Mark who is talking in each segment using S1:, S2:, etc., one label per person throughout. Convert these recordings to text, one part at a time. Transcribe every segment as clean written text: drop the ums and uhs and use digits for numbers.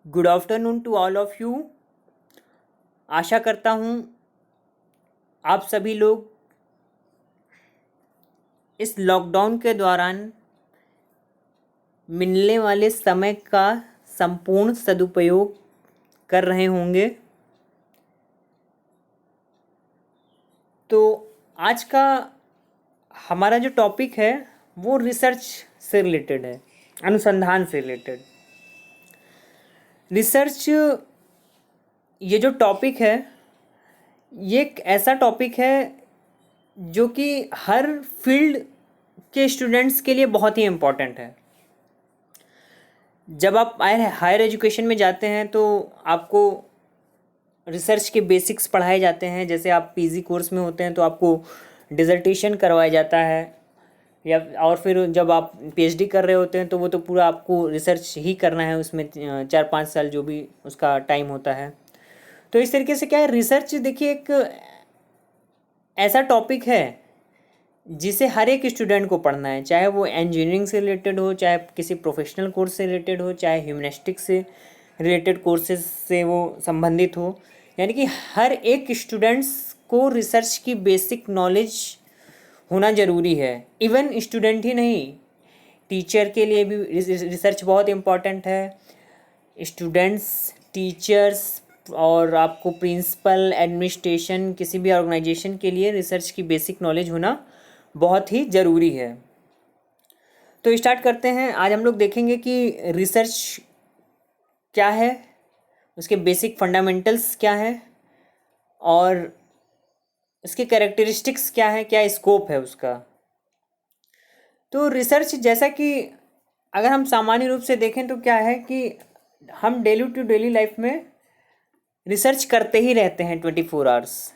S1: Good afternoon to all of you. आशा करता हूँ आप सभी लोग इस लॉकडाउन के दौरान मिलने वाले समय का संपूर्ण सदुपयोग कर रहे होंगे। तो आज का हमारा जो टॉपिक है वो रिसर्च से रिलेटेड है, अनुसंधान से रिलेटेड। रिसर्च ये जो टॉपिक है ये एक ऐसा टॉपिक है जो कि हर फील्ड के स्टूडेंट्स के लिए बहुत ही इम्पोर्टेंट है। जब आप हायर एजुकेशन में जाते हैं तो आपको रिसर्च के बेसिक्स पढ़ाए जाते हैं। जैसे आप पीजी कोर्स में होते हैं तो आपको डिसर्टेशन करवाया जाता है, या और फिर जब आप पीएचडी कर रहे होते हैं तो वो तो पूरा आपको रिसर्च ही करना है, उसमें 4-5 साल जो भी उसका टाइम होता है। तो इस तरीके से क्या है, रिसर्च देखिए एक ऐसा टॉपिक है जिसे हर एक स्टूडेंट को पढ़ना है, चाहे वो इंजीनियरिंग से रिलेटेड हो, चाहे किसी प्रोफेशनल कोर्स से रिलेटेड हो, चाहे ह्यूमनिस्टिक्स से रिलेटेड कोर्सेज से वो संबंधित हो। यानी कि हर एक स्टूडेंट्स को रिसर्च की बेसिक नॉलेज होना ज़रूरी है। इवन स्टूडेंट ही नहीं, टीचर के लिए भी रिसर्च बहुत इम्पॉर्टेंट है। स्टूडेंट्स, टीचर्स और आपको प्रिंसिपल, एडमिनिस्ट्रेशन, किसी भी ऑर्गेनाइजेशन के लिए रिसर्च की बेसिक नॉलेज होना बहुत ही ज़रूरी है। तो स्टार्ट करते हैं। आज हम लोग देखेंगे कि रिसर्च क्या है, उसके बेसिक फंडामेंटल्स क्या है और उसके कैरेक्टरिस्टिक्स क्या है, क्या स्कोप है उसका। तो रिसर्च जैसा कि अगर हम सामान्य रूप से देखें तो क्या है कि हम डेली टू डेली लाइफ में रिसर्च करते ही रहते हैं 24 आवर्स।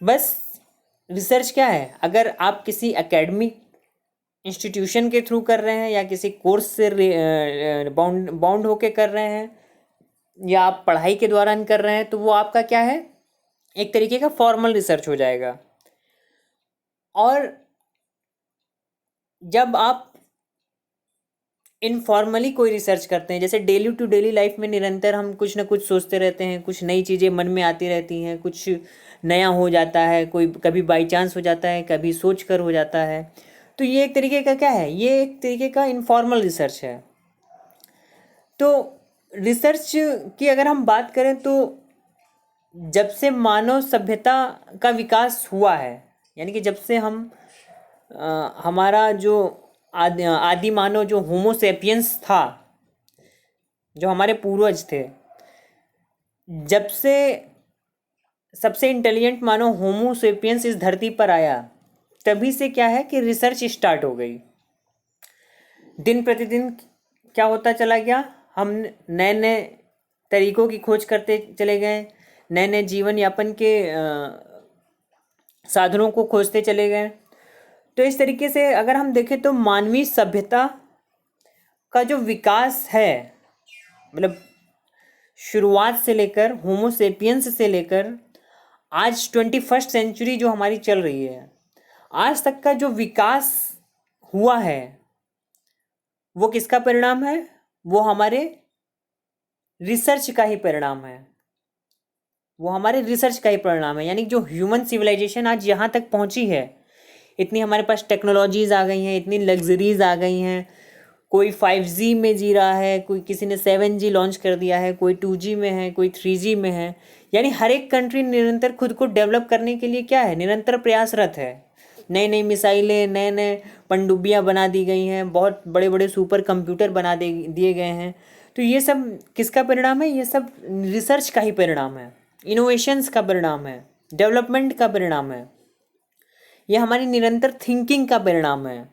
S1: बस रिसर्च क्या है, अगर आप किसी एकेडमिक इंस्टीट्यूशन के थ्रू कर रहे हैं या किसी कोर्स से बाउंड होके कर रहे हैं या आप पढ़ाई के दौरान कर रहे हैं, तो वो आपका क्या है, एक तरीके का फॉर्मल रिसर्च हो जाएगा। और जब आप इनफॉर्मली कोई रिसर्च करते हैं, जैसे डेली टू डेली लाइफ में निरंतर हम कुछ ना कुछ सोचते रहते हैं, कुछ नई चीज़ें मन में आती रहती हैं, कुछ नया हो जाता है, कोई कभी बाई चांस हो जाता है, कभी सोच कर हो जाता है। तो ये एक तरीके का क्या है, ये एक तरीके का इनफॉर्मल रिसर्च है। तो रिसर्च की अगर हम बात करें तो जब से मानव सभ्यता का विकास हुआ है, यानी कि जब से हम हमारा जो आदि मानव जो होमो सेपियंस था, जो हमारे पूर्वज थे, जब से सबसे इंटेलिजेंट मानव होमो सेपियंस इस धरती पर आया, तभी से क्या है कि रिसर्च स्टार्ट हो गई। दिन प्रतिदिन क्या होता चला गया, हम नए नए तरीकों की खोज करते चले गए, नए नए जीवन यापन के साधनों को खोजते चले गए। तो इस तरीके से अगर हम देखें तो मानवीय सभ्यता का जो विकास है, मतलब शुरुआत से लेकर होमो सेपियंस से लेकर आज 21st सेंचुरी जो हमारी चल रही है, आज तक का जो विकास हुआ है वो किसका परिणाम है, वो हमारे रिसर्च का ही परिणाम है। वो हमारे रिसर्च का ही परिणाम है। यानी जो ह्यूमन सिविलाइजेशन आज यहाँ तक पहुँची है, इतनी हमारे पास टेक्नोलॉजीज़ आ गई हैं, इतनी लग्जरीज आ गई हैं। कोई 5G में जी रहा है, कोई किसी ने 7G लॉन्च कर दिया है, कोई 2G में है, कोई 3G में है। यानी हर एक कंट्री निरंतर खुद को डेवलप करने के लिए क्या है, निरंतर प्रयासरत है। नई नई मिसाइलें, नए नए पनडुब्बियाँ बना दी गई हैं, बहुत बड़े बड़े सुपर कंप्यूटर बना दिए गए हैं। तो ये सब किसका परिणाम है, ये सब रिसर्च का ही परिणाम है, इनोवेशंस का परिणाम है, डेवलपमेंट का परिणाम है, ये हमारी निरंतर थिंकिंग का परिणाम है।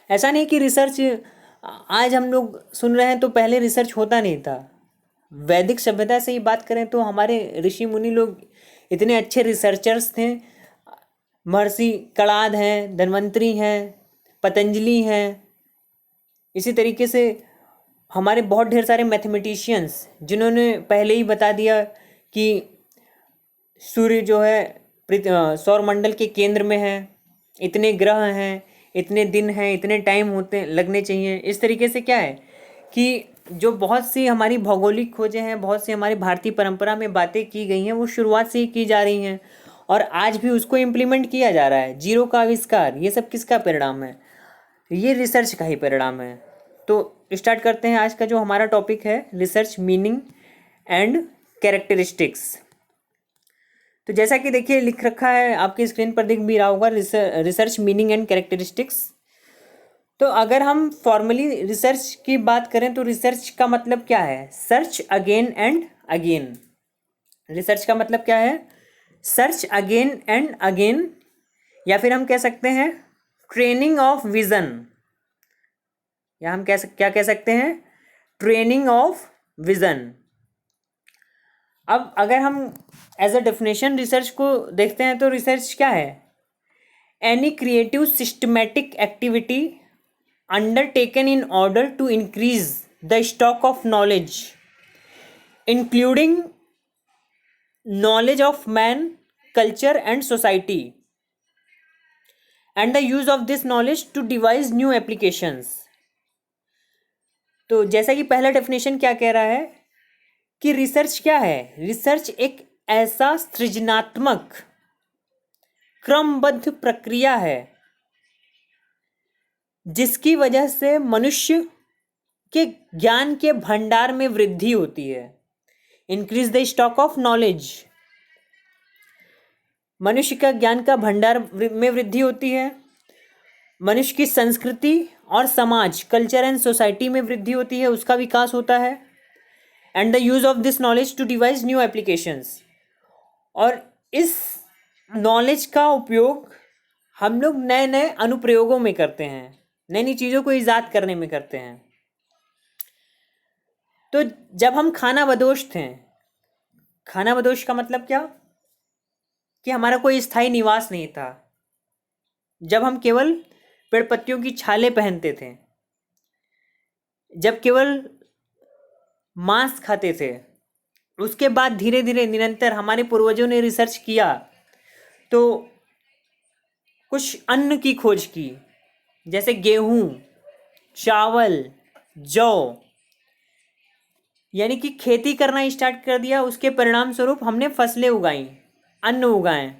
S1: ऐसा नहीं कि रिसर्च आज हम लोग सुन रहे हैं तो पहले रिसर्च होता नहीं था। वैदिक सभ्यता से ही बात करें तो हमारे ऋषि मुनि लोग इतने अच्छे रिसर्चर्स थे। महर्षि कणाद हैं, धन्वंतरी हैं, पतंजलि हैं। इसी तरीके से हमारे बहुत ढेर सारे मैथमेटिशियंस, जिन्होंने पहले ही बता दिया कि सूर्य जो है सौर मंडल के केंद्र में है, इतने ग्रह हैं, इतने दिन हैं, इतने टाइम होते लगने चाहिए। इस तरीके से क्या है कि जो बहुत सी हमारी भौगोलिक खोजें हैं, बहुत सी हमारी भारतीय परंपरा में बातें की गई हैं, वो शुरुआत से ही की जा रही हैं और आज भी उसको इम्प्लीमेंट किया जा रहा है। जीरो का आविष्कार, ये सब किसका परिणाम है? ये रिसर्च का ही परिणाम है। तो स्टार्ट करते हैं आज का जो हमारा टॉपिक है, रिसर्च मीनिंग एंड कैरेक्टरिस्टिक्स। तो जैसा कि देखिए लिख रखा है, आपकी स्क्रीन पर दिख भी रहा होगा, रिसर्च मीनिंग एंड कैरेक्टरिस्टिक्स। तो अगर हम फॉर्मली रिसर्च की बात करें तो रिसर्च का मतलब क्या है? Search again and again. Research का मतलब क्या है? सर्च अगेन एंड अगेन, या फिर हम कह सकते हैं ट्रेनिंग ऑफ विजन, या हम क्या कह सकते हैं? Training of vision. अब अगर हम एज अ डेफिनेशन रिसर्च को देखते हैं तो रिसर्च क्या है? Any creative systematic activity undertaken in order to increase the stock of knowledge, including knowledge of man, culture and society, and the use of this knowledge to devise new applications. तो जैसा कि पहला definition क्या कह रहा है कि research क्या है? रिसर्च एक ऐसा सृजनात्मक क्रमबद्ध प्रक्रिया है जिसकी वजह से मनुष्य के ज्ञान के भंडार में वृद्धि होती है। Increase the stock of knowledge, मनुष्य का ज्ञान का भंडार में वृद्धि होती है। मनुष्य की संस्कृति और समाज, कल्चर एंड सोसाइटी में वृद्धि होती है, उसका विकास होता है। And the use of this knowledge to devise new applications, और इस नॉलेज का उपयोग हम लोग नए नए अनुप्रयोगों में करते हैं, नई नई चीज़ों को ईजाद करने में करते हैं। तो जब हम खानाबदोश थे, खानाबदोश का मतलब क्या? कि हमारा कोई स्थायी निवास नहीं था, जब हम केवल पेड़ पत्तियों की छालें पहनते थे, जब केवल मांस खाते थे। उसके बाद धीरे धीरे निरंतर हमारे पूर्वजों ने रिसर्च किया तो कुछ अन्न की खोज की, जैसे गेहूं, चावल, जौ, यानी कि खेती करना स्टार्ट कर दिया। उसके परिणाम स्वरूप हमने फसलें उगाई, अन्न उगाए।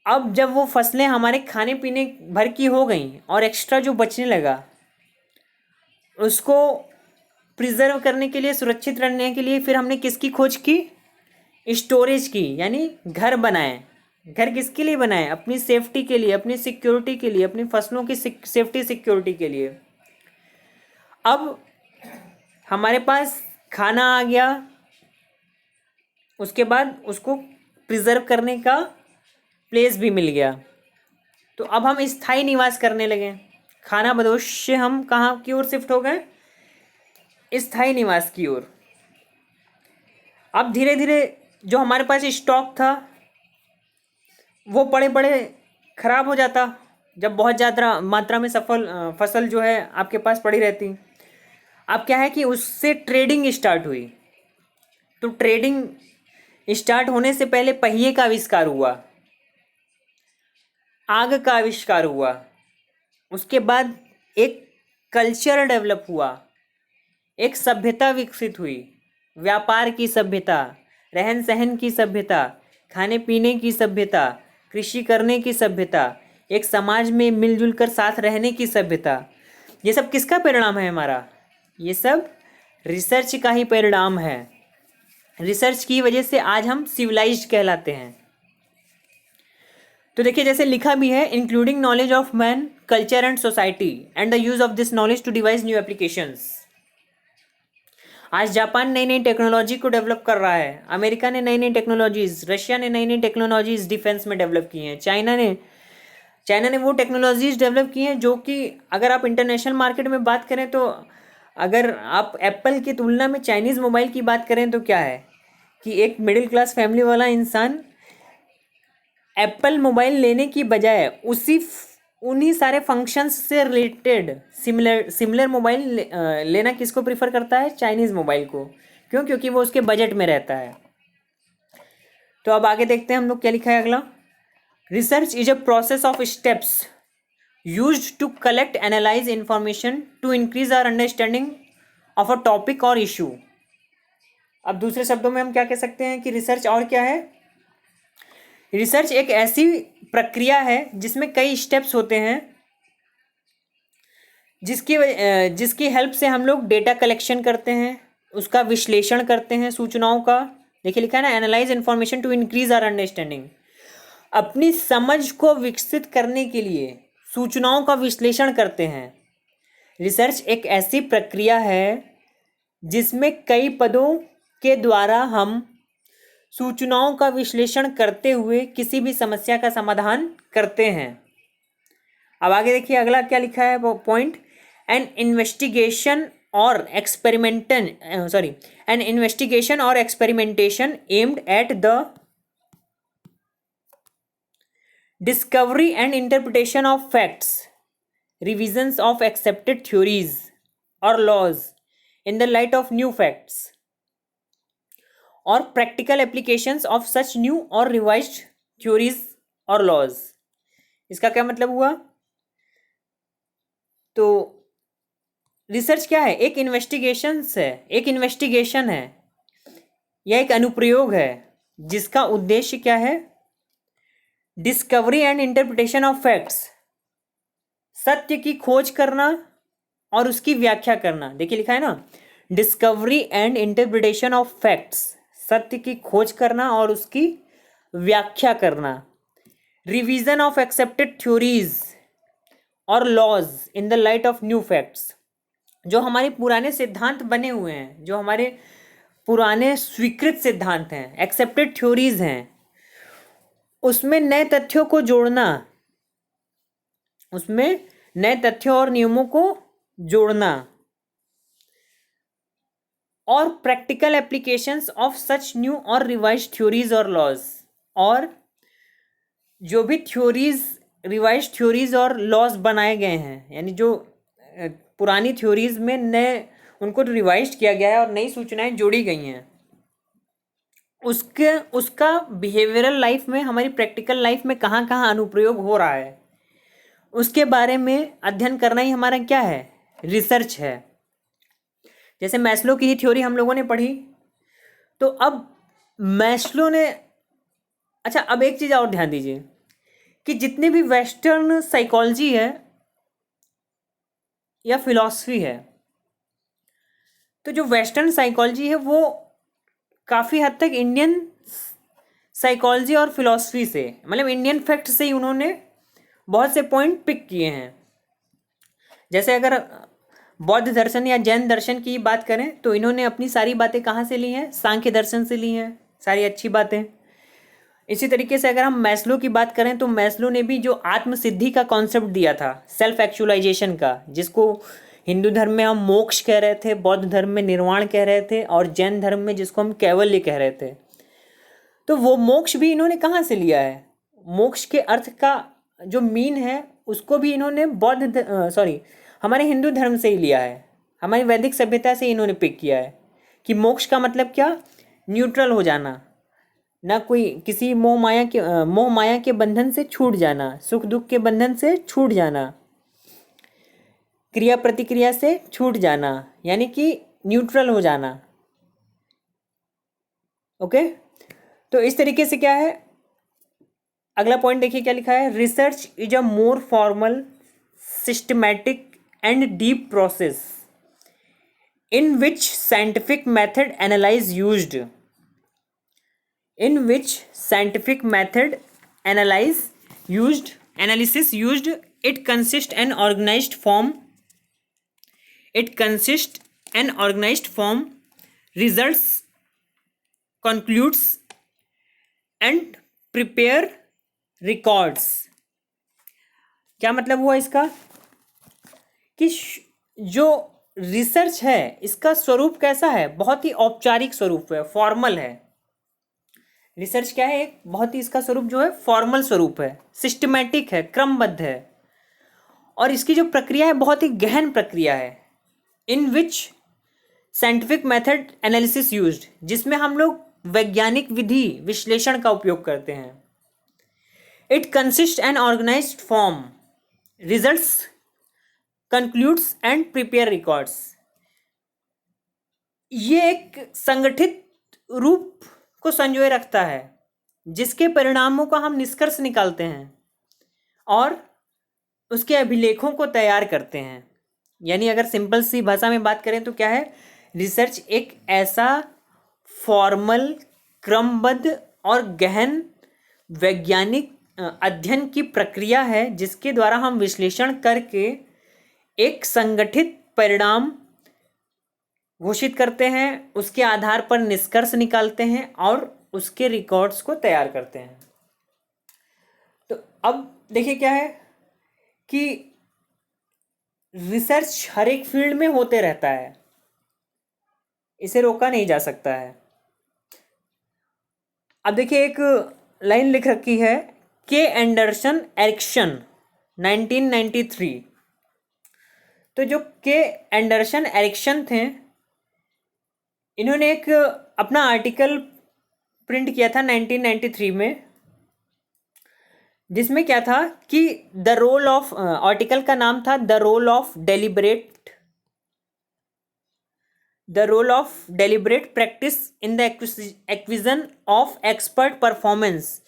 S1: अब जब वो फसलें हमारे खाने पीने भर की हो गई और एक्स्ट्रा जो बचने लगा, उसको प्रिजर्व करने के लिए, सुरक्षित रखने के लिए फिर हमने किसकी खोज की? स्टोरेज की, यानी घर बनाए। घर किसके लिए बनाए? अपनी सेफ्टी के लिए, अपनी सिक्योरिटी के लिए, अपनी फसलों की सेफ्टी सिक्योरिटी के लिए। अब हमारे पास खाना आ गया, उसके बाद उसको प्रिजर्व करने का प्लेस भी मिल गया, तो अब हम स्थायी निवास करने लगे। खानाबदोश से हम कहाँ की ओर शिफ्ट हो गए? स्थायी निवास की ओर। अब धीरे धीरे जो हमारे पास स्टॉक था वो बड़े बड़े खराब हो जाता, जब बहुत ज़्यादा मात्रा में फसल जो है आपके पास पड़ी रहती। अब क्या है कि उससे ट्रेडिंग स्टार्ट हुई। तो ट्रेडिंग स्टार्ट होने से पहले पहिए का आविष्कार हुआ, आग का आविष्कार हुआ, उसके बाद एक कल्चर डेवलप हुआ, एक सभ्यता विकसित हुई, व्यापार की सभ्यता, रहन सहन की सभ्यता, खाने पीने की सभ्यता, कृषि करने की सभ्यता, एक समाज में मिलजुल कर साथ रहने की सभ्यता। ये सब किसका परिणाम है हमारा? ये सब रिसर्च का ही परिणाम है। रिसर्च की वजह से आज हम सिविलाइज्ड कहलाते हैं। तो देखिए जैसे लिखा भी है, including knowledge of man, culture and society and the use of this knowledge to devise new applications. आज जापान नई नई टेक्नोलॉजी को डेवलप कर रहा है, अमेरिका ने नई नई टेक्नोलॉजीज, रशिया ने नई नई टेक्नोलॉजीज डिफेंस में डेवलप की हैं, चाइना ने वो टेक्नोलॉजीज डेवलप की हैं जो कि अगर आप इंटरनेशनल मार्केट में बात करें तो अगर आप एप्पल की तुलना में चाइनीज़ मोबाइल की बात करें तो क्या है कि एक मिडिल क्लास फैमिली वाला इंसान एप्पल मोबाइल लेने की बजाय उन्हीं सारे फंक्शंस से रिलेटेड सिमिलर मोबाइल लेना किसको प्रीफर करता है? चाइनीज़ मोबाइल को। क्यों? क्योंकि वो उसके बजट में रहता है। तो अब आगे देखते हैं हम लोग क्या लिखा है अगला। Research is a process of steps used to collect, analyze information to increase our understanding of a topic or issue। अब दूसरे शब्दों में हम क्या कह सकते हैं कि रिसर्च और क्या है? रिसर्च एक ऐसी प्रक्रिया है जिसमें कई स्टेप्स होते हैं, जिसकी हेल्प से हम लोग डेटा कलेक्शन करते हैं, उसका विश्लेषण करते हैं सूचनाओं का। देखिए लिखा है ना, analyse information to increase our understanding. अपनी समझ को विकसित करने के लिए सूचनाओं का विश्लेषण करते हैं। रिसर्च एक ऐसी प्रक्रिया है जिसमें कई पदों के द्वारा हम सूचनाओं का विश्लेषण करते हुए किसी भी समस्या का समाधान करते हैं। अब आगे देखिए अगला क्या लिखा है वो पॉइंट, एन इन्वेस्टिगेशन और experimentation aimed at the discovery and interpretation of facts, revisions of accepted theories or laws in the light of new facts, or practical applications of such new or revised theories or laws। इसका क्या मतलब हुआ? तो research क्या है? एक investigation है या एक अनुप्रयोग है जिसका उद्देश्य क्या है? Discovery and interpretation of facts, सत्य की खोज करना और उसकी व्याख्या करना। देखिए लिखा है ना, discovery and interpretation of facts, सत्य की खोज करना और उसकी व्याख्या करना। रिवीजन ऑफ एक्सेप्टेड थ्योरीज और laws in the light of new facts, जो हमारे पुराने सिद्धांत बने हुए हैं, जो हमारे पुराने स्वीकृत सिद्धांत हैं, एक्सेप्टेड थ्योरीज हैं, उसमें नए तथ्यों को जोड़ना, उसमें नए तथ्यों और नियमों को जोड़ना, और practical applications of such new और रिवाइज्ड थ्योरीज और लॉज, और जो भी रिवाइज्ड थ्योरीज और लॉज बनाए गए हैं, यानी जो पुरानी थ्योरीज में नए उनको रिवाइज्ड किया गया है और नई सूचनाएं जोड़ी गई हैं, उसका बिहेवियरल लाइफ में, हमारी प्रैक्टिकल लाइफ में कहाँ कहाँ अनुप्रयोग हो रहा है, उसके बारे में अध्ययन करना ही हमारा क्या है? रिसर्च है। जैसे मैस्लो की ही थ्योरी हम लोगों ने पढ़ी, तो अब मैस्लो ने, अच्छा अब एक चीज़ और ध्यान दीजिए कि जितने भी वेस्टर्न साइकोलॉजी है या फिलॉसफी है, तो जो वेस्टर्न साइकोलॉजी है वो काफ़ी हद तक इंडियन साइकोलॉजी और फिलॉसफी से, मतलब इंडियन फैक्ट से ही उन्होंने बहुत से पॉइंट पिक किए हैं। जैसे अगर बौद्ध दर्शन या जैन दर्शन की बात करें तो इन्होंने अपनी सारी बातें कहाँ से ली हैं? सांख्य दर्शन से ली हैं, सारी अच्छी बातें। इसी तरीके से अगर हम मैस्लो की बात करें तो मैस्लो ने भी जो आत्मसिद्धि का कॉन्सेप्ट दिया था, सेल्फ एक्चुअलाइजेशन का, जिसको हिंदू धर्म में हम मोक्ष कह रहे थे, बौद्ध धर्म में निर्वाण कह रहे थे, और जैन धर्म में जिसको हम कैवल्य कह रहे थे, तो वो मोक्ष भी इन्होंने कहाँ से लिया है? मोक्ष के अर्थ का जो मीन है उसको भी इन्होंने हमारे हिंदू धर्म से ही लिया है, हमारी वैदिक सभ्यता से इन्होंने पिक किया है कि मोक्ष का मतलब क्या? न्यूट्रल हो जाना, ना कोई किसी मोह माया के बंधन से छूट जाना, सुख दुख के बंधन से छूट जाना, क्रिया प्रतिक्रिया से छूट जाना, यानी कि न्यूट्रल हो जाना। ओके, तो इस तरीके से क्या है, अगला पॉइंट देखिए क्या लिखा है, research is a more formal, systematic and deep process in which scientific method analysis used, it consists an organized form, results, concludes and prepare records। क्या मतलब हुआ इसका कि जो रिसर्च है इसका स्वरूप कैसा है? बहुत ही औपचारिक स्वरूप है, फॉर्मल है। रिसर्च क्या है? एक बहुत ही, इसका स्वरूप जो है फॉर्मल स्वरूप है, सिस्टमैटिक है, क्रमबद्ध है, और इसकी जो प्रक्रिया है बहुत ही गहन प्रक्रिया है। इन विच साइंटिफिक मेथड एनालिसिस यूज्ड, जिसमें हम लोग वैज्ञानिक विधि विश्लेषण का उपयोग करते हैं। It consist an organized form, results, concludes and prepare records. ये एक संगठित रूप को संजोए रखता है जिसके परिणामों का हम निष्कर्ष निकालते हैं और उसके अभिलेखों को तैयार करते हैं। यानी अगर सिंपल सी भाषा में बात करें तो क्या है, रिसर्च एक ऐसा फॉर्मल, क्रमबद्ध और गहन वैज्ञानिक अध्ययन की प्रक्रिया है जिसके द्वारा हम विश्लेषण करके एक संगठित परिणाम घोषित करते हैं, उसके आधार पर निष्कर्ष निकालते हैं और उसके रिकॉर्ड्स को तैयार करते हैं। तो अब देखिए क्या है कि रिसर्च हर एक फील्ड में होते रहता है, इसे रोका नहीं जा सकता है। अब देखिए एक लाइन लिख रखी है, के एंडरसन एरिक्सन 1993। तो जो के एंडरसन एरिक्सन थे, इन्होंने एक अपना आर्टिकल प्रिंट किया था 1993 में, जिसमें क्या था कि द रोल ऑफ, आर्टिकल का नाम था the role of deliberate practice in the acquisition of expert performance.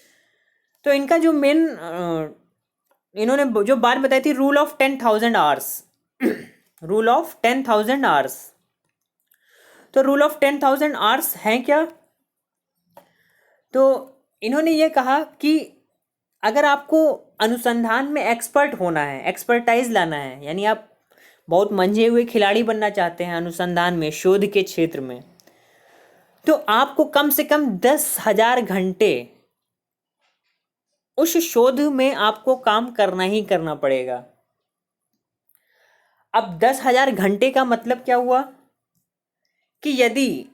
S1: तो इनका जो मेन इन्होंने जो बात बताई थी, rule of 10,000 hours rule of 10,000 hours. तो रूल ऑफ 10,000 आवर्स हैं क्या? तो इन्होंने ये कहा कि अगर आपको अनुसंधान में एक्सपर्ट होना है, एक्सपर्टाइज लाना है, यानी आप बहुत मंझे हुए खिलाड़ी बनना चाहते हैं अनुसंधान में, शोध के क्षेत्र में, तो आपको कम से कम 10,000 घंटे उस शोध में आपको काम करना ही करना पड़ेगा। अब 10,000 घंटे का मतलब क्या हुआ कि यदि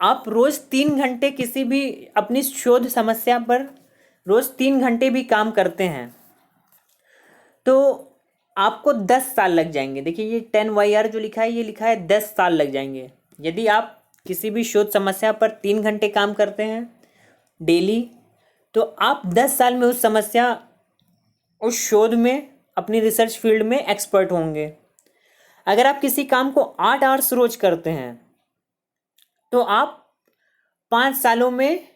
S1: आप रोज 3 घंटे किसी भी अपनी शोध समस्या पर रोज 3 घंटे भी काम करते हैं तो आपको 10 साल लग जाएंगे। देखिए ये 10YR जो लिखा है, ये लिखा है 10 साल लग जाएंगे। यदि आप किसी भी शोध समस्या पर 3 घंटे काम करते हैं डेली, तो आप 10 साल में उस समस्या, उस शोध में, अपनी रिसर्च फील्ड में एक्सपर्ट होंगे। अगर आप किसी काम को 8 आवर्स रोज करते हैं तो आप 5 सालों में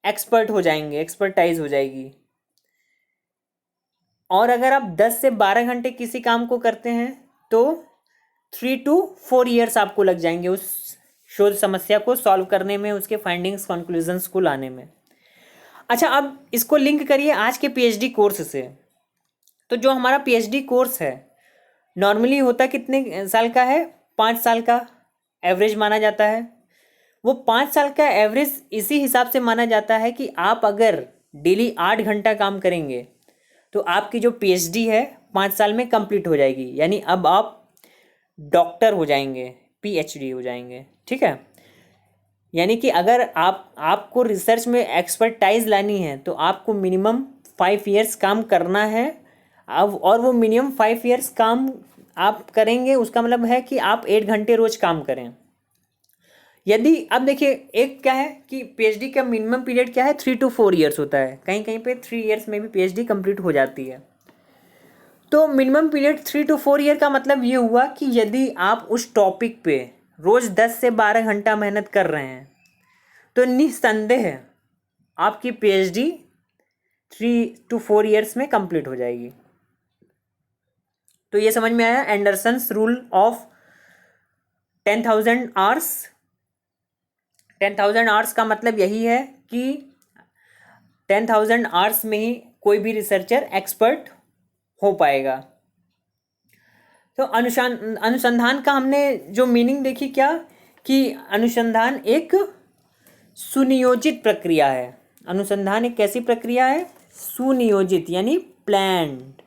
S1: एक्सपर्ट हो जाएंगे, एक्सपर्टाइज हो जाएगी। और अगर आप 10 से 12 घंटे किसी काम को करते हैं तो 3 to 4 ईयर्स आपको लग जाएंगे उस शोध समस्या को सॉल्व करने में, उसके फाइंडिंग्स, कंक्लूजन्स को लाने में। अच्छा, अब इसको लिंक करिए आज के पीएचडी कोर्स से। तो जो हमारा पीएचडी कोर्स है नॉर्मली होता कितने साल का है? 5 साल का एवरेज माना जाता है। वो 5 साल का एवरेज इसी हिसाब से माना जाता है कि आप अगर डेली 8 घंटा काम करेंगे तो आपकी जो पीएचडी है 5 साल में कंप्लीट हो जाएगी। यानी अब आप डॉक्टर हो जाएंगे, पीएचडी हो जाएंगे। ठीक है, यानी कि अगर आपको रिसर्च में एक्सपर्टाइज लानी है तो आपको मिनिमम 5 ईयर्स काम करना है। अब और वो मिनिमम 5 ईयर्स काम आप करेंगे, उसका मतलब है कि आप 8 घंटे रोज काम करें। यदि अब देखिए एक क्या है कि पीएचडी का मिनिमम पीरियड क्या है, 3 to 4 ईयर्स होता है। कहीं कहीं पे 3 ईयर्स में भी पीएचडी कंप्लीट हो जाती है। तो मिनिमम पीरियड 3 to 4 ईयर का मतलब ये हुआ कि यदि आप उस टॉपिक पे रोज 10 से 12 घंटा मेहनत कर रहे हैं तो निस्संदेह आपकी पीएचडी 3 to 4 ईयर्स में कंप्लीट हो जाएगी। तो ये समझ में आया एंडरसन्स रूल ऑफ 10,000 आवर्स। 10,000 आवर्स का मतलब यही है कि 10,000 आवर्स में ही कोई भी रिसर्चर एक्सपर्ट हो पाएगा। तो अनुसंधान का हमने जो मीनिंग देखी क्या, कि अनुसंधान एक सुनियोजित प्रक्रिया है। अनुसंधान एक कैसी प्रक्रिया है? सुनियोजित, यानी प्लान्ड,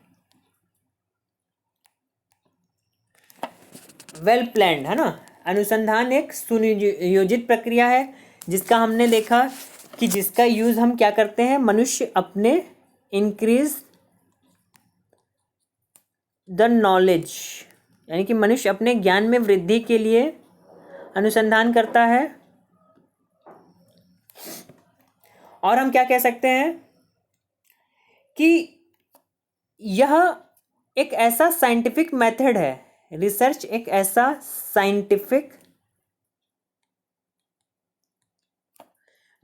S1: वेल प्लान्ड, है ना। अनुसंधान एक सुनियोजित प्रक्रिया है जिसका हमने देखा कि जिसका यूज हम क्या करते हैं, मनुष्य अपने इंक्रीज द नॉलेज, यानी कि मनुष्य अपने ज्ञान में वृद्धि के लिए अनुसंधान करता है। और हम क्या कह सकते हैं कि यह एक ऐसा साइंटिफिक मेथड है, रिसर्च एक ऐसा साइंटिफिक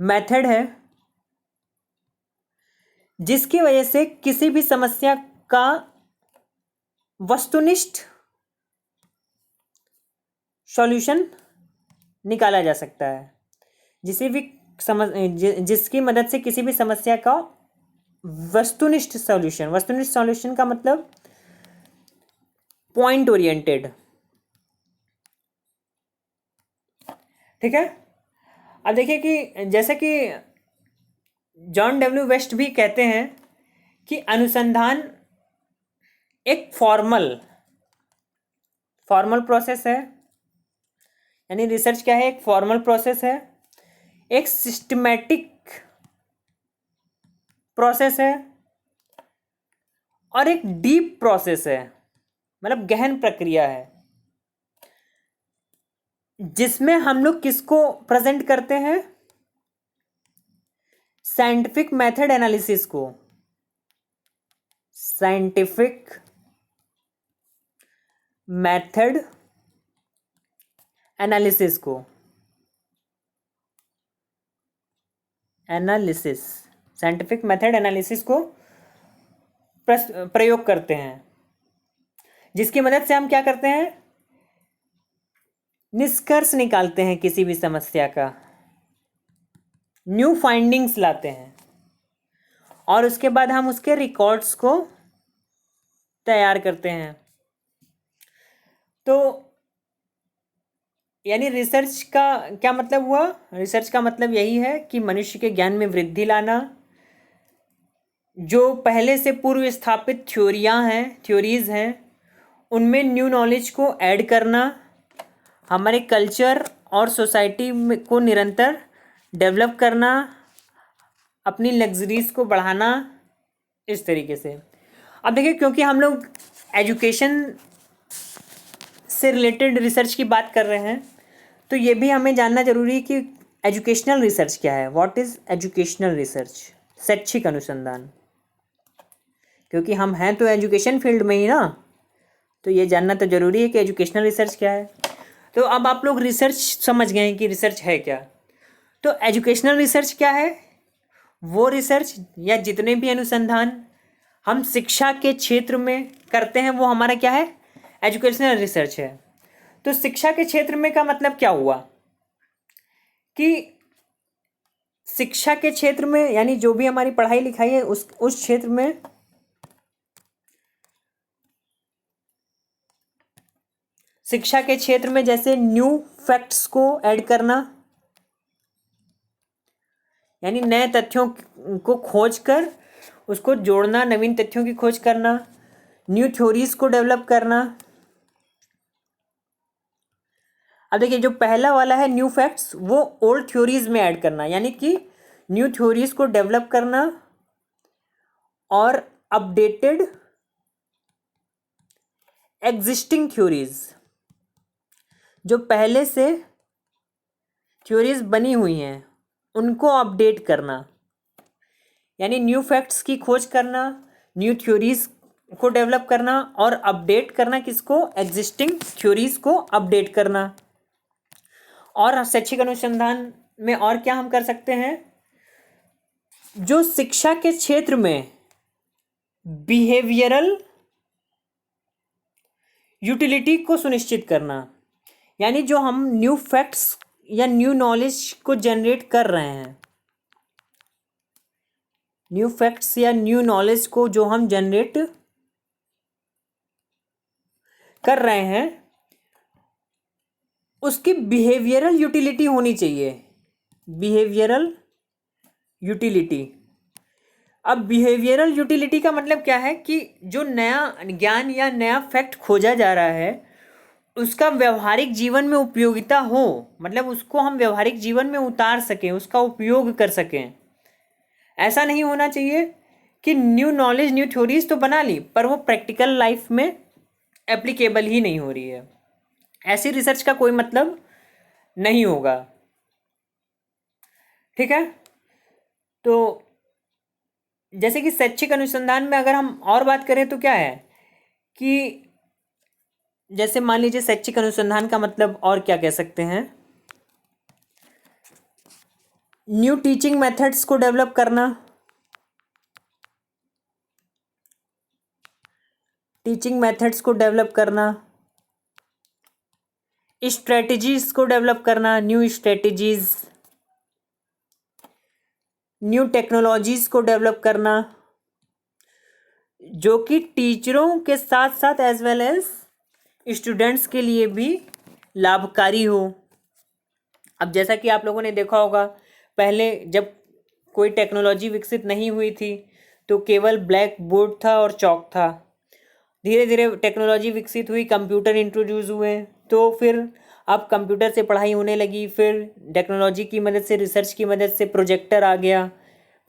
S1: मेथड है जिसकी वजह से किसी भी समस्या का वस्तुनिष्ठ सॉल्यूशन निकाला जा सकता है, जिसकी मदद से किसी भी समस्या का वस्तुनिष्ठ सॉल्यूशन का मतलब पॉइंट ओरिएंटेड। ठीक है। अब देखिए कि जैसे कि जॉन डब्ल्यू वेस्ट भी कहते हैं कि अनुसंधान एक फॉर्मल प्रोसेस है, यानी रिसर्च क्या है, एक फॉर्मल प्रोसेस है, एक सिस्टमैटिक प्रोसेस है और एक डीप प्रोसेस है, मतलब गहन प्रक्रिया है, जिसमें हम लोग किसको प्रेजेंट करते हैं, साइंटिफिक मेथड एनालिसिस को, साइंटिफिक मेथड एनालिसिस को, साइंटिफिक मेथड एनालिसिस को प्रयोग करते हैं, जिसकी मदद से हम क्या करते हैं, निष्कर्ष निकालते हैं किसी भी समस्या का, न्यू फाइंडिंग्स लाते हैं और उसके बाद हम उसके रिकॉर्ड्स को तैयार करते हैं। तो यानी रिसर्च का क्या मतलब हुआ, रिसर्च का मतलब यही है कि मनुष्य के ज्ञान में वृद्धि लाना, जो पहले से पूर्व स्थापित थ्योरीज हैं उनमें न्यू नॉलेज को ऐड करना, हमारे कल्चर और सोसाइटी को निरंतर डेवलप करना, अपनी लग्जरीज को बढ़ाना, इस तरीके से। अब देखिए, क्योंकि हम लोग एजुकेशन से रिलेटेड रिसर्च की बात कर रहे हैं, तो ये भी हमें जानना जरूरी है कि एजुकेशनल रिसर्च क्या है, व्हाट इज़ एजुकेशनल रिसर्च, शैक्षिक अनुसंधान, क्योंकि हम हैं तो एजुकेशन फील्ड में ही ना, तो ये जानना तो जरूरी है कि एजुकेशनल रिसर्च क्या है। तो अब आप लोग रिसर्च समझ गए हैं कि रिसर्च है क्या। तो एजुकेशनल रिसर्च क्या है, वो रिसर्च या जितने भी अनुसंधान हम शिक्षा के क्षेत्र में करते हैं वो हमारा क्या है, एजुकेशनल रिसर्च है। तो शिक्षा के क्षेत्र में का मतलब क्या हुआ कि शिक्षा के क्षेत्र में यानी जो भी हमारी पढ़ाई लिखाई है उस क्षेत्र में शिक्षा के क्षेत्र में जैसे न्यू फैक्ट्स को ऐड करना, यानी नए तथ्यों को खोज कर उसको जोड़ना, नवीन तथ्यों की खोज करना, न्यू थ्योरीज को डेवलप करना। अब देखिए, जो पहला वाला है न्यू फैक्ट्स, वो ओल्ड थ्योरीज में ऐड करना, यानी कि न्यू थ्योरीज को डेवलप करना और अपडेटेड एग्जिस्टिंग थ्योरीज, जो पहले से थ्योरीज बनी हुई हैं उनको अपडेट करना, यानी न्यू फैक्ट्स की खोज करना, न्यू थ्योरीज को डेवलप करना और अपडेट करना, किसको, एग्जिस्टिंग थ्योरीज को अपडेट करना। और शैक्षिक अनुसंधान में और क्या हम कर सकते हैं, जो शिक्षा के क्षेत्र में बिहेवियरल यूटिलिटी को सुनिश्चित करना, यानी जो हम न्यू फैक्ट्स या न्यू नॉलेज को जनरेट कर रहे हैं, न्यू फैक्ट्स या न्यू नॉलेज को जो हम जनरेट कर रहे हैं उसकी बिहेवियरल यूटिलिटी होनी चाहिए, बिहेवियरल यूटिलिटी। अब बिहेवियरल यूटिलिटी का मतलब क्या है कि जो नया ज्ञान या नया फैक्ट खोजा जा रहा है उसका व्यवहारिक जीवन में उपयोगिता हो, मतलब उसको हम व्यवहारिक जीवन में उतार सकें, उसका उपयोग कर सकें। ऐसा नहीं होना चाहिए कि न्यू नॉलेज न्यू थ्योरीज तो बना ली पर वो प्रैक्टिकल लाइफ में एप्लीकेबल ही नहीं हो रही है, ऐसी रिसर्च का कोई मतलब नहीं होगा। ठीक है। तो जैसे कि शैक्षिक अनुसंधान में अगर हम और बात करें तो क्या है कि जैसे मान लीजिए शैक्षिक अनुसंधान का मतलब और क्या कह सकते हैं, न्यू टीचिंग मेथड्स को डेवलप करना, टीचिंग मेथड्स को डेवलप करना, स्ट्रेटजीज को डेवलप करना, न्यू स्ट्रेटजीज, न्यू टेक्नोलॉजीज को डेवलप करना, जो कि टीचरों के साथ साथ एज वेल एज स्टूडेंट्स के लिए भी लाभकारी हो। अब जैसा कि आप लोगों ने देखा होगा, पहले जब कोई टेक्नोलॉजी विकसित नहीं हुई थी तो केवल ब्लैक बोर्ड था और चॉक था। धीरे धीरे टेक्नोलॉजी विकसित हुई, कंप्यूटर इंट्रोड्यूस हुए, तो फिर अब कंप्यूटर से पढ़ाई होने लगी। फिर टेक्नोलॉजी की मदद से, रिसर्च की मदद से प्रोजेक्टर आ गया।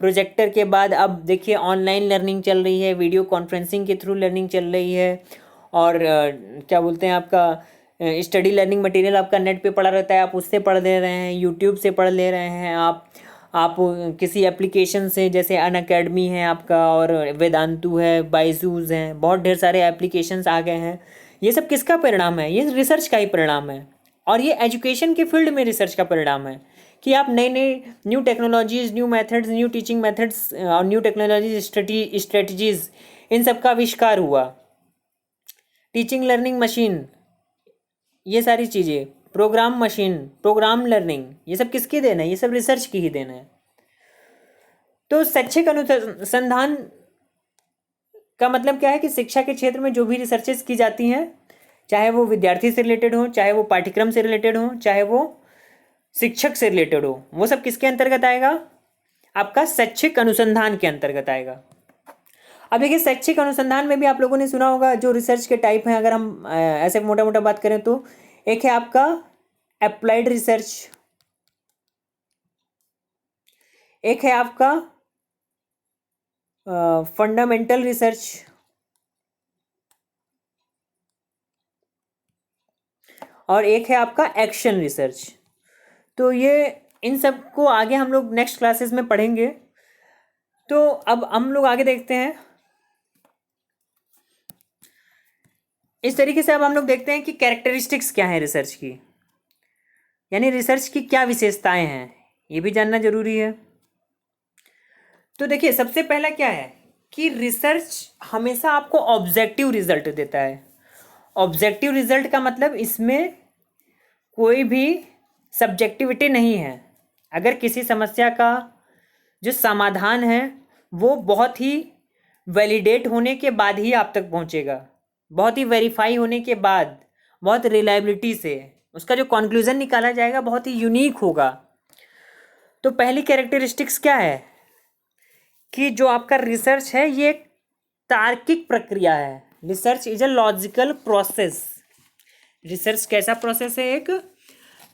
S1: प्रोजेक्टर के बाद अब देखिए ऑनलाइन लर्निंग चल रही है, वीडियो कॉन्फ्रेंसिंग के थ्रू लर्निंग चल रही है। और क्या बोलते हैं, आपका स्टडी लर्निंग मटेरियल आपका नेट पे पड़ा रहता है, आप उससे पढ़ ले रहे हैं, यूट्यूब से पढ़ ले रहे हैं, आप किसी एप्लीकेशन से, जैसे अनअकैडमी है आपका, और वेदांतु है, बायजूस हैं, बहुत ढेर सारे एप्लीकेशंस आ गए हैं। ये सब किसका परिणाम है? ये रिसर्च का ही परिणाम है। और ये एजुकेशन के फील्ड में रिसर्च का परिणाम है कि आप नए नए new technologies, new methods, new teaching methods और न्यू टेक्नोलॉजीज, स्ट्रेटजीज, इन सब का आविष्कार हुआ। टीचिंग लर्निंग मशीन, ये सारी चीज़ें, प्रोग्राम मशीन, प्रोग्राम लर्निंग, ये सब किसकी देन है? ये सब रिसर्च की ही देन है। तो शैक्षिक अनुसंधान का मतलब क्या है कि शिक्षा के क्षेत्र में जो भी रिसर्चेस की जाती हैं, चाहे वो विद्यार्थी से रिलेटेड हो, चाहे वो पाठ्यक्रम से रिलेटेड हो, चाहे वो शिक्षक से रिलेटेड हो, वो सब किसके अंतर्गत आएगा? आपका शैक्षिक अनुसंधान के अंतर्गत आएगा। अब देखिए, शैक्षिक अनुसंधान में भी आप लोगों ने सुना होगा जो रिसर्च के टाइप हैं। अगर हम ऐसे मोटा मोटा बात करें तो एक है आपका अप्लाइड रिसर्च, एक है आपका फंडामेंटल रिसर्च, और एक है आपका एक्शन रिसर्च। तो ये इन सब को आगे हम लोग नेक्स्ट क्लासेस में पढ़ेंगे। तो अब हम लोग आगे देखते हैं। इस तरीके से अब हम लोग देखते हैं कि कैरेक्टरिस्टिक्स क्या है रिसर्च की, यानी रिसर्च की क्या विशेषताएं हैं, ये भी जानना जरूरी है। तो देखिए, सबसे पहला क्या है कि रिसर्च हमेशा आपको ऑब्जेक्टिव रिजल्ट देता है। ऑब्जेक्टिव रिजल्ट का मतलब इसमें कोई भी सब्जेक्टिविटी नहीं है। अगर किसी समस्या का जो समाधान है वो बहुत ही वैलिडेट होने के बाद ही आप तक पहुंचेगा, बहुत ही वेरीफाई होने के बाद, बहुत रिलायबिलिटी से उसका जो कंक्लूजन निकाला जाएगा बहुत ही यूनिक होगा। तो पहली कैरेक्टरिस्टिक्स क्या है कि जो आपका रिसर्च है ये एक तार्किक प्रक्रिया है। Research is a logical process. Research कैसा प्रोसेस है? एक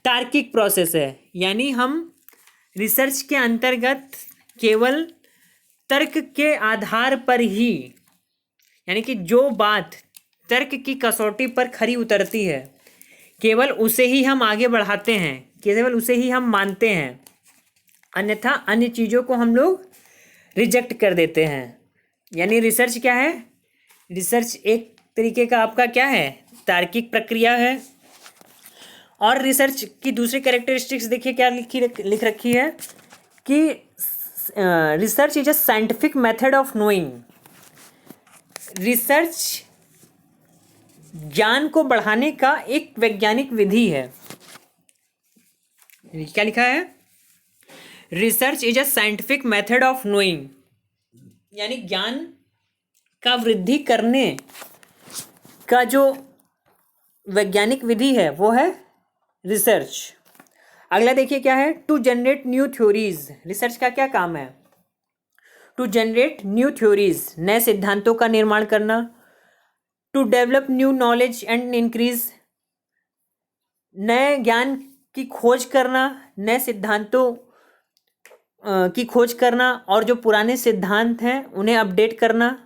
S1: तार्किक प्रोसेस है। यानी हम रिसर्च के अंतर्गत केवल तर्क के आधार पर ही, यानी कि जो बात तर्क की कसौटी पर खरी उतरती है केवल उसे ही हम आगे बढ़ाते हैं, केवल उसे ही हम मानते हैं, अन्यथा अन्य चीज़ों को हम लोग रिजेक्ट कर देते हैं। यानी रिसर्च क्या है? रिसर्च एक तरीके का आपका क्या है? तार्किक प्रक्रिया है। और रिसर्च की दूसरी कैरेक्टरिस्टिक्स देखिए क्या लिख रखी है कि research is a scientific method of knowing. Research ज्ञान को बढ़ाने का एक वैज्ञानिक विधि है। क्या लिखा है? Research is a scientific method of knowing, यानी ज्ञान का वृद्धि करने का जो वैज्ञानिक विधि है वो है रिसर्च। अगला देखिए क्या है? To generate new theories. Research का क्या काम है? टू जनरेट न्यू थ्योरीज, नए सिद्धांतों का निर्माण करना। To develop new knowledge and increase, नए ज्ञान की खोज करना, नए सिद्धांतों की खोज करना, और जो पुराने सिद्धांत हैं उन्हें अपडेट करना,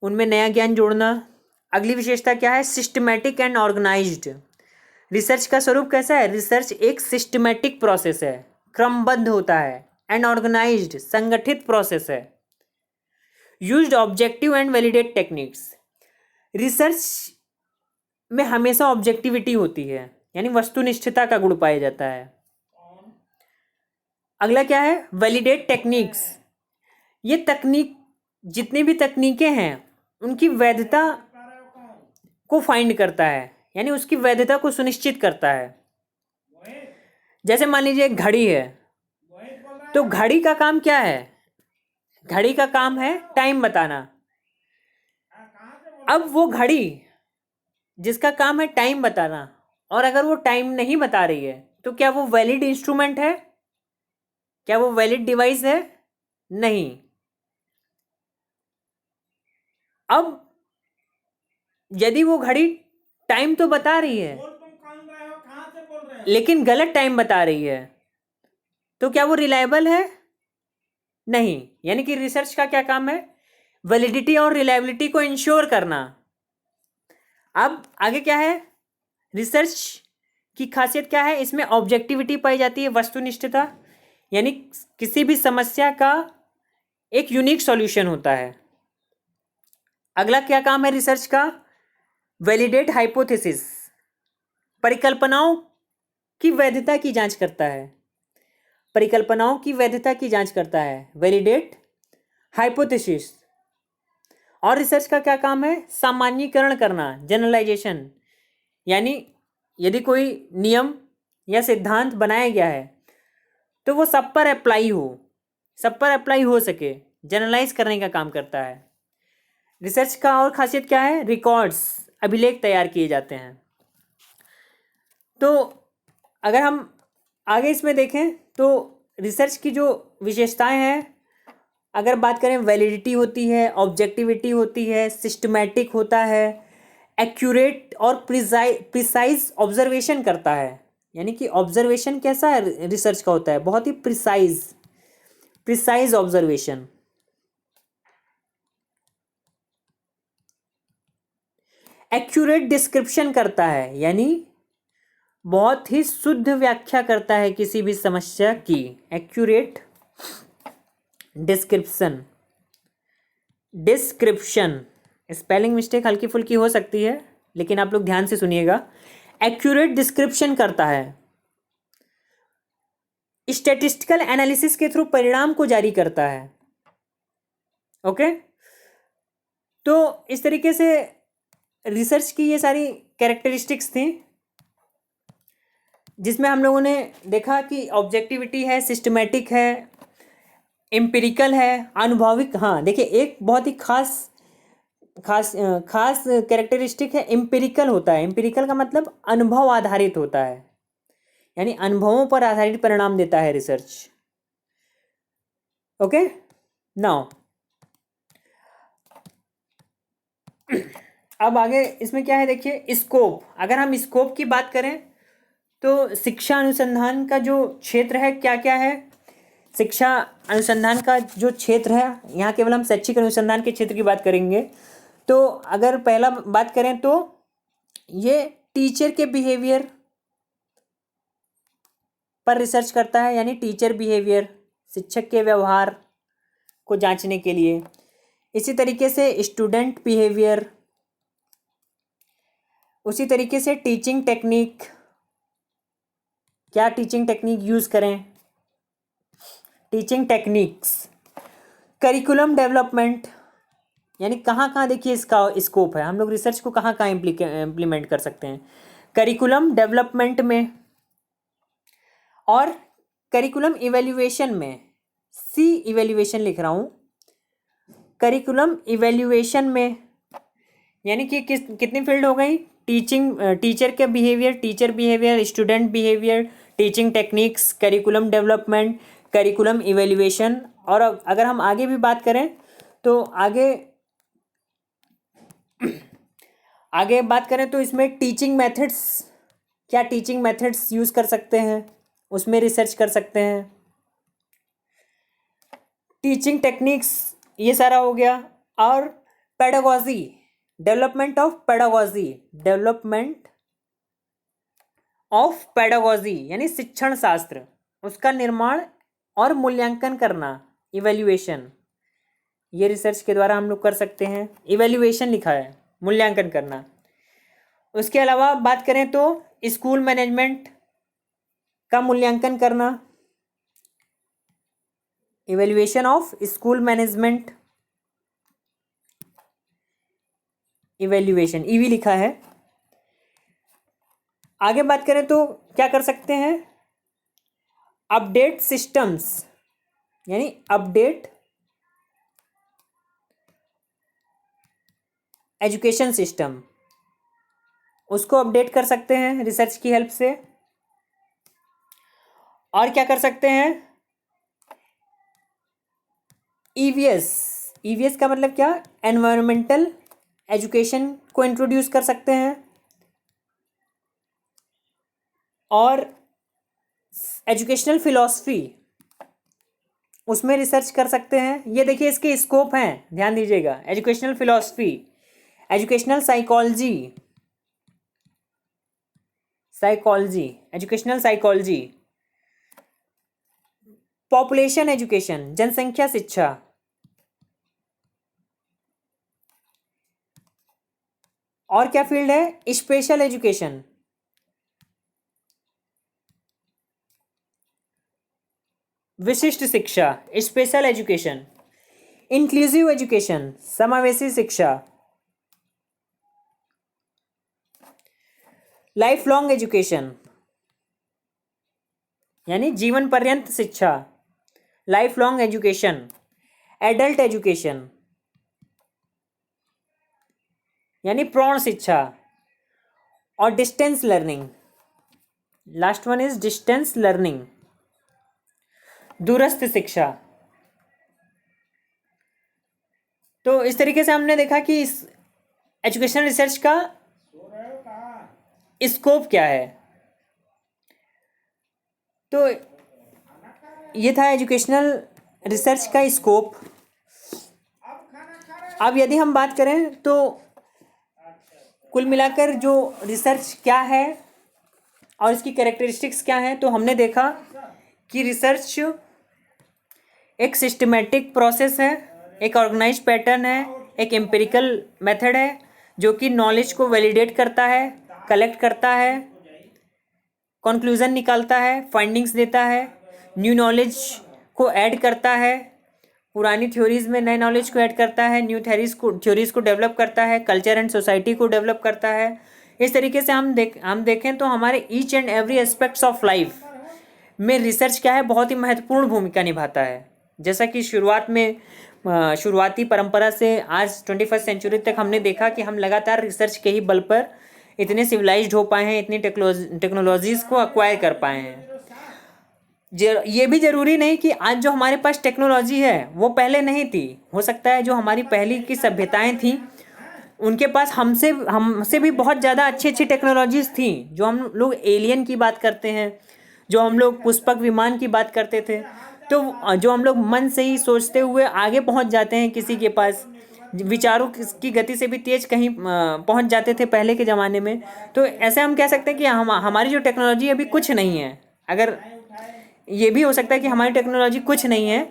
S1: उनमें नया ज्ञान जोड़ना। अगली विशेषता क्या है? Systematic and organised. रिसर्च का स्वरूप कैसा है? रिसर्च एक सिस्टमैटिक प्रोसेस है, क्रमबद्ध होता है, एंड ऑर्गेनाइज्ड, संगठित प्रोसेस है। Used objective and validate techniques. Research में हमेशा ऑब्जेक्टिविटी होती है, यानी वस्तुनिष्ठता का गुण पाया जाता है। अगला क्या है, वैलिडेट टेक्निक्स। ये तकनीक, जितनी भी तकनीकें हैं उनकी वैधता को फाइंड करता है, यानी उसकी वैधता को सुनिश्चित करता है। जैसे मान लीजिए एक घड़ी है, तो घड़ी का काम क्या है, घड़ी का काम है टाइम बताना। अब वो घड़ी जिसका काम है टाइम बताना, और अगर वो टाइम नहीं बता रही है, तो क्या वो वैलिड इंस्ट्रूमेंट है, क्या वो वैलिड डिवाइस है? नहीं। अब यदि वो घड़ी टाइम तो बता रही है लेकिन गलत टाइम बता रही है, तो क्या वो रिलायबल है? नहीं। यानी कि रिसर्च का क्या काम है, वैलिडिटी और रिलायबिलिटी को इंश्योर करना। अब आगे क्या है, रिसर्च की खासियत क्या है, इसमें ऑब्जेक्टिविटी पाई जाती है, वस्तुनिष्ठता, यानी किसी भी समस्या का एक यूनिक सॉल्यूशन होता है। अगला क्या काम है रिसर्च का, वैलिडेट हाइपोथेसिस, परिकल्पनाओं की वैधता की जांच करता है, परिकल्पनाओं की वैधता की जांच करता है, वैलिडेट हाइपोथेसिस। और रिसर्च का क्या काम है, सामान्यीकरण करना, जनरलाइजेशन, यानी यदि कोई नियम या सिद्धांत बनाया गया है तो वो सब पर अप्लाई हो सके, जनरलाइज करने का काम करता है। रिसर्च का और खासियत क्या है, रिकॉर्ड्स, अभिलेख तैयार किए जाते हैं। तो अगर हम आगे इसमें देखें तो रिसर्च की जो विशेषताएं हैं, अगर बात करें, वैलिडिटी होती है, ऑब्जेक्टिविटी होती है, सिस्टमैटिक होता है, एक्यूरेट और प्रिसाइज ऑब्जर्वेशन करता है। यानी कि ऑब्जर्वेशन कैसा है रिसर्च का होता है, बहुत ही प्रिसाइज ऑब्जर्वेशन। एक्यूरेट डिस्क्रिप्शन करता है, यानी बहुत ही शुद्ध व्याख्या करता है किसी भी समस्या की, एक्यूरेट डिस्क्रिप्शन। स्पेलिंग मिस्टेक हल्की फुल्की हो सकती है, लेकिन आप लोग ध्यान से सुनिएगा। एक्यूरेट डिस्क्रिप्शन करता है, स्टैटिस्टिकल एनालिसिस के थ्रू परिणाम को जारी करता है। ओके, तो इस तरीके से रिसर्च की ये सारी कैरेक्टरिस्टिक्स थी, जिसमें हम लोगों ने देखा कि ऑब्जेक्टिविटी है, सिस्टमैटिक है, एम्पिरिकल है, अनुभविक। हाँ देखिए, एक बहुत ही खास कैरेक्टरिस्टिक है, एम्पिरिकल होता है। एम्पिरिकल का मतलब अनुभव आधारित होता है, यानी अनुभवों पर आधारित परिणाम देता है रिसर्च। ओके, नाउ अब आगे इसमें क्या है, देखिए स्कोप। अगर हम स्कोप की बात करें तो शिक्षा अनुसंधान का जो क्षेत्र है, क्या क्या है, शिक्षा अनुसंधान का जो क्षेत्र है, यहाँ केवल हम शैक्षिक अनुसंधान के क्षेत्र की बात करेंगे। तो अगर पहला बात करें तो ये टीचर के बिहेवियर पर रिसर्च करता है, यानी टीचर बिहेवियर, शिक्षक के व्यवहार को जांचने के लिए। इसी तरीके से स्टूडेंट बिहेवियर, उसी तरीके से टीचिंग टेक्निक, क्या टीचिंग टेक्निक यूज़ करें, टीचिंग टेक्निक्स, करिकुलम डेवलपमेंट, यानी कहाँ कहाँ देखिए इसका स्कोप है, हम लोग रिसर्च को कहाँ कहाँ इम्प्लीमेंट कर सकते हैं, करिकुलम डेवलपमेंट में और करिकुलम इवैल्यूएशन में। सी इवैल्यूएशन लिख रहा हूँ, करिकुलम इवैल्यूएशन में, यानी कि कितनी फील्ड हो गई, टीचर के behaviour, teacher behaviour, student behaviour, teaching techniques, curriculum development, curriculum evaluation. और अगर हम आगे भी बात करें तो आगे बात करें तो इसमें टीचिंग मेथड्स, क्या टीचिंग मेथड्स यूज़ कर सकते हैं, उसमें रिसर्च कर सकते हैं। टीचिंग टेक्निक्स, ये सारा हो गया। और पेडागोजी, डेवलपमेंट ऑफ पेडागोजी, यानी शिक्षण शास्त्र, उसका निर्माण और मूल्यांकन करना, इवैल्यूएशन, ये रिसर्च के द्वारा हम लोग कर सकते हैं। इवैल्यूएशन लिखा है, मूल्यांकन करना। उसके अलावा बात करें तो स्कूल मैनेजमेंट का मूल्यांकन करना, evaluation of school management, evaluation EV लिखा है। आगे बात करें तो क्या कर सकते हैं, अपडेट सिस्टम्स, यानी अपडेट एजुकेशन सिस्टम, उसको अपडेट कर सकते हैं रिसर्च की हेल्प से। और क्या कर सकते हैं, ईवीएस, ईवीएस का मतलब क्या, एनवायरमेंटल एजुकेशन को इंट्रोड्यूस कर सकते हैं। और एजुकेशनल फिलॉसफी, उसमें रिसर्च कर सकते हैं। ये देखिए इसके स्कोप हैं, ध्यान दीजिएगा, educational philosophy, educational psychology, educational psychology, population education, जनसंख्या शिक्षा, और क्या फील्ड है, स्पेशल एजुकेशन, विशिष्ट शिक्षा, स्पेशल एजुकेशन, इंक्लूसिव एजुकेशन, समावेशी शिक्षा, लाइफ लॉन्ग एजुकेशन, यानी जीवन पर्यंत शिक्षा, life long education, adult education, यानी प्रौढ़ शिक्षा, और distance learning, last one is distance learning, दूरस्थ शिक्षा। तो इस तरीके से हमने देखा कि इस एजुकेशनल रिसर्च का स्कोप क्या है। तो ये था एजुकेशनल रिसर्च का स्कोप। अब यदि हम बात करें तो कुल मिलाकर जो रिसर्च क्या है और इसकी कैरेक्टरिस्टिक्स क्या हैं, तो हमने देखा कि रिसर्च एक सिस्टमेटिक प्रोसेस है, एक ऑर्गेनाइज्ड पैटर्न है, एक एम्पिरिकल मेथड है जो कि नॉलेज को वैलिडेट करता है, कलेक्ट करता है, कंक्लूजन निकालता है, फाइंडिंग्स देता है, न्यू नॉलेज को ऐड करता है, पुरानी थ्योरीज में नए नॉलेज को ऐड करता है, न्यू थ्योरीज को डेवलप करता है, कल्चर एंड सोसाइटी को डेवलप करता है। इस तरीके से हम देखें तो हमारे each and every aspects of life में रिसर्च क्या है, बहुत ही महत्वपूर्ण भूमिका निभाता है। जैसा कि शुरुआती परंपरा से आज 21st सेंचुरी तक हमने देखा कि हम लगातार रिसर्च के ही बल पर इतने सिविलाइज्ड हो पाए हैं, इतनी टेक्नोलॉजीज़ को अक्वायर कर पाए हैं। ये भी ज़रूरी नहीं कि आज जो हमारे पास टेक्नोलॉजी है वो पहले नहीं थी। हो सकता है जो हमारी पहली की सभ्यताएं थीं उनके पास हमसे भी बहुत ज़्यादा अच्छी टेक्नोलॉजीज़ थी। जो हम लोग एलियन की बात करते हैं, जो हम लोग पुष्पक विमान की बात करते थे, तो जो हम लोग मन से ही सोचते हुए आगे पहुंच जाते हैं, किसी के पास विचारों की गति से भी तेज कहीं पहुंच जाते थे पहले के ज़माने में। तो ऐसे हम कह सकते हैं कि हमारी जो टेक्नोलॉजी अभी कुछ नहीं है। अगर ये भी हो सकता है कि हमारी टेक्नोलॉजी कुछ नहीं है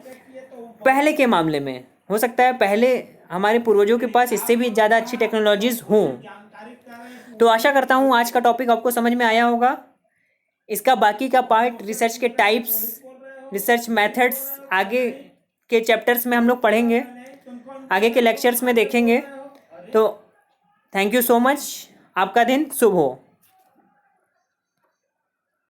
S1: पहले के मामले में, हो सकता है पहले हमारे पूर्वजों के पास इससे भी ज़्यादा अच्छी टेक्नोलॉजीज़ हों। तो आशा करता हूँ आज का टॉपिक आपको समझ में आया होगा। इसका बाकी का पार्ट, रिसर्च के टाइप्स, रिसर्च मेथड्स, आगे के चैप्टर्स में हम लोग पढ़ेंगे, आगे के लेक्चर्स में देखेंगे। तो थैंक यू सो मच, आपका दिन शुभ हो।